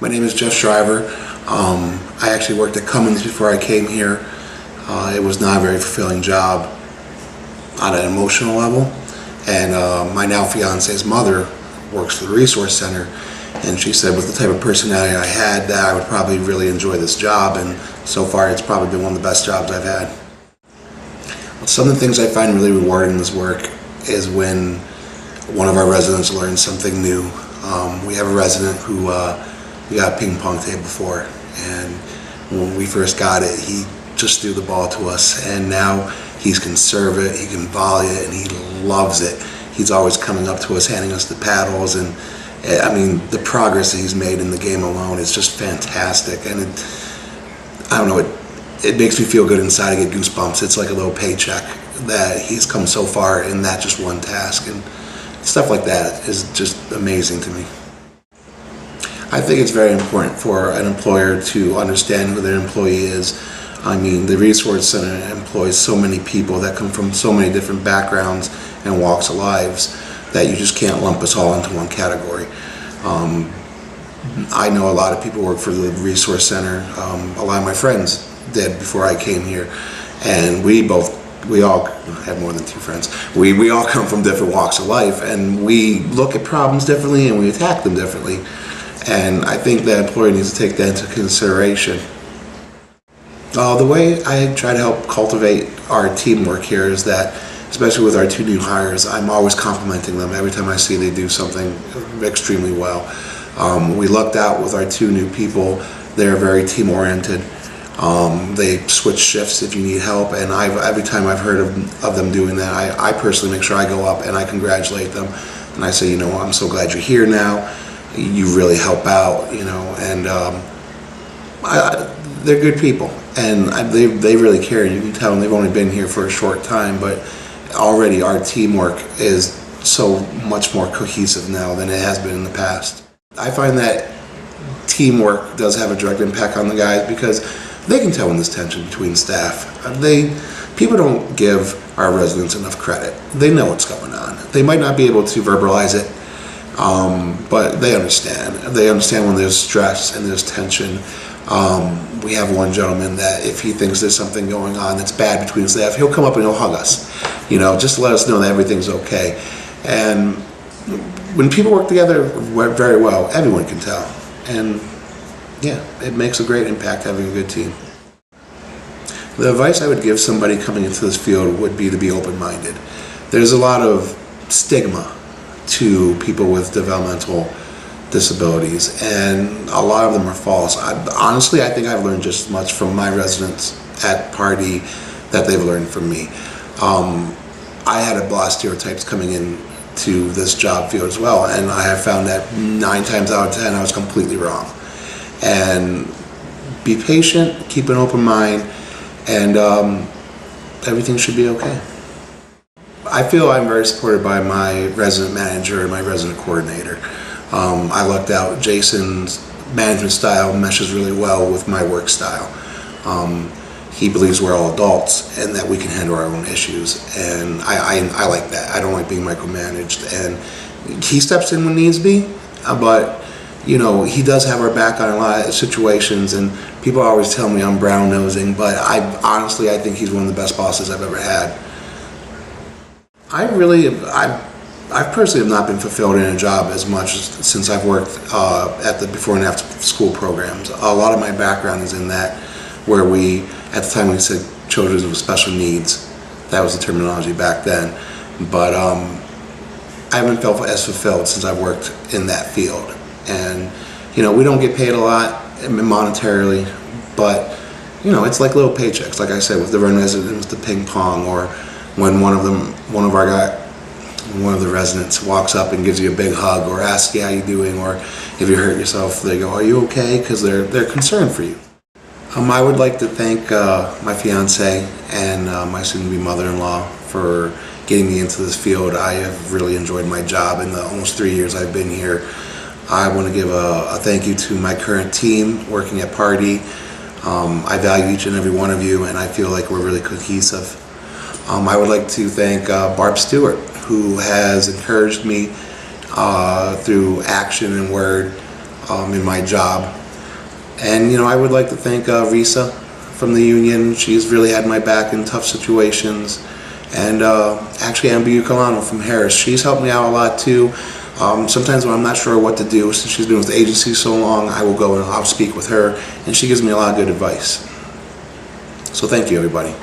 My name is Shriver. I actually worked at Cummins before I came here. It was not a very fulfilling job on an emotional level. And my now fiance's mother works for the Resource Center, and she said with the type of personality I had that I would probably really enjoy this job, and so far it's probably been one of the best jobs I've had. Some of the things I find really rewarding in this work is when one of our residents learns something new. We have a resident who we got a ping pong table for, and when we first got it, he just threw the ball to us, and now he can serve it, he can volley it, and he loves it. He's always coming up to us, handing us the paddles, and I mean, the progress that he's made in the game alone is just fantastic. And I don't know, it makes me feel good inside. I get goosebumps. It's like a little paycheck that he's come so far in that just one task, and stuff like that is just amazing to me. I think it's very important for an employer to understand who their employee is. I mean, the Resource Center employs so many people that come from so many different backgrounds and walks of lives that you just can't lump us all into one category. I know a lot of people work for the Resource Center. A lot of my friends did before I came here, and we all have more than two friends. We all come from different walks of life, and we look at problems differently and we attack them differently. And I think the employer needs to take that into consideration. The way I try to help cultivate our teamwork here is that, especially with our two new hires, I'm always complimenting them every time I see they do something extremely well. We lucked out with our two new people. They're very team-oriented. They switch shifts if you need help, and every time I've heard of them doing that, I personally make sure I go up and I congratulate them, and I say, you know, I'm so glad you're here now. You really help out, you know, and they're good people, and they really care. You can tell, and they've only been here for a short time, but already our teamwork is so much more cohesive now than it has been in the past. I find that teamwork does have a direct impact on the guys because they can tell when there's tension between staff. People don't give our residents enough credit. They know what's going on. They might not be able to verbalize it, but they understand. They understand when there's stress and there's tension. We have one gentleman that if he thinks there's something going on that's bad between staff, he'll come up and he'll hug us, you know, just to let us know that everything's okay. And when people work together very well, everyone can tell. And yeah, it makes a great impact having a good team. The advice I would give somebody coming into this field would be to be open-minded. There's a lot of stigma to people with developmental disabilities, and a lot of them are false. Honestly, I think I've learned just as much from my residents at Party that they've learned from me. I had a lot of stereotypes coming in to this job field as well, and I have found that 9 times out of 10 I was completely wrong. And be patient, keep an open mind, and everything should be okay. I feel I'm very supported by my resident manager and my resident coordinator. I lucked out. Jason's management style meshes really well with my work style. He believes we're all adults and that we can handle our own issues, and I like that. I don't like being micromanaged, and he steps in when needs be, but you know, he does have our back on a lot of situations, and people always tell me I'm brown-nosing, but honestly I think he's one of the best bosses I've ever had. I personally have not been fulfilled in a job as much since I've worked at the before and after school programs. A lot of my background is in that, where at the time we said children with special needs. That was the terminology back then. But I haven't felt as fulfilled since I've worked in that field. And you know, we don't get paid a lot monetarily, but you know, it's like little paychecks. Like I said, with the run residents, the ping pong, or when one of the residents walks up and gives you a big hug or asks you how you're doing, or if you hurt yourself, they go, "Are you okay?" Because they're concerned for you. I would like to thank my fiance and my soon-to-be mother-in-law for getting me into this field. I have really enjoyed my job in the almost 3 years I've been here. I want to give a thank you to my current team working at Party. I value each and every one of you, and I feel like we're really cohesive. I would like to thank Barb Stewart, who has encouraged me through action and word in my job. And I would like to thank Risa from the union. She's really had my back in tough situations. And actually Ambu Kalano from Harris, she's helped me out a lot too. Sometimes when I'm not sure what to do, since she's been with the agency so long, I will go and I'll speak with her, and she gives me a lot of good advice. So thank you, everybody.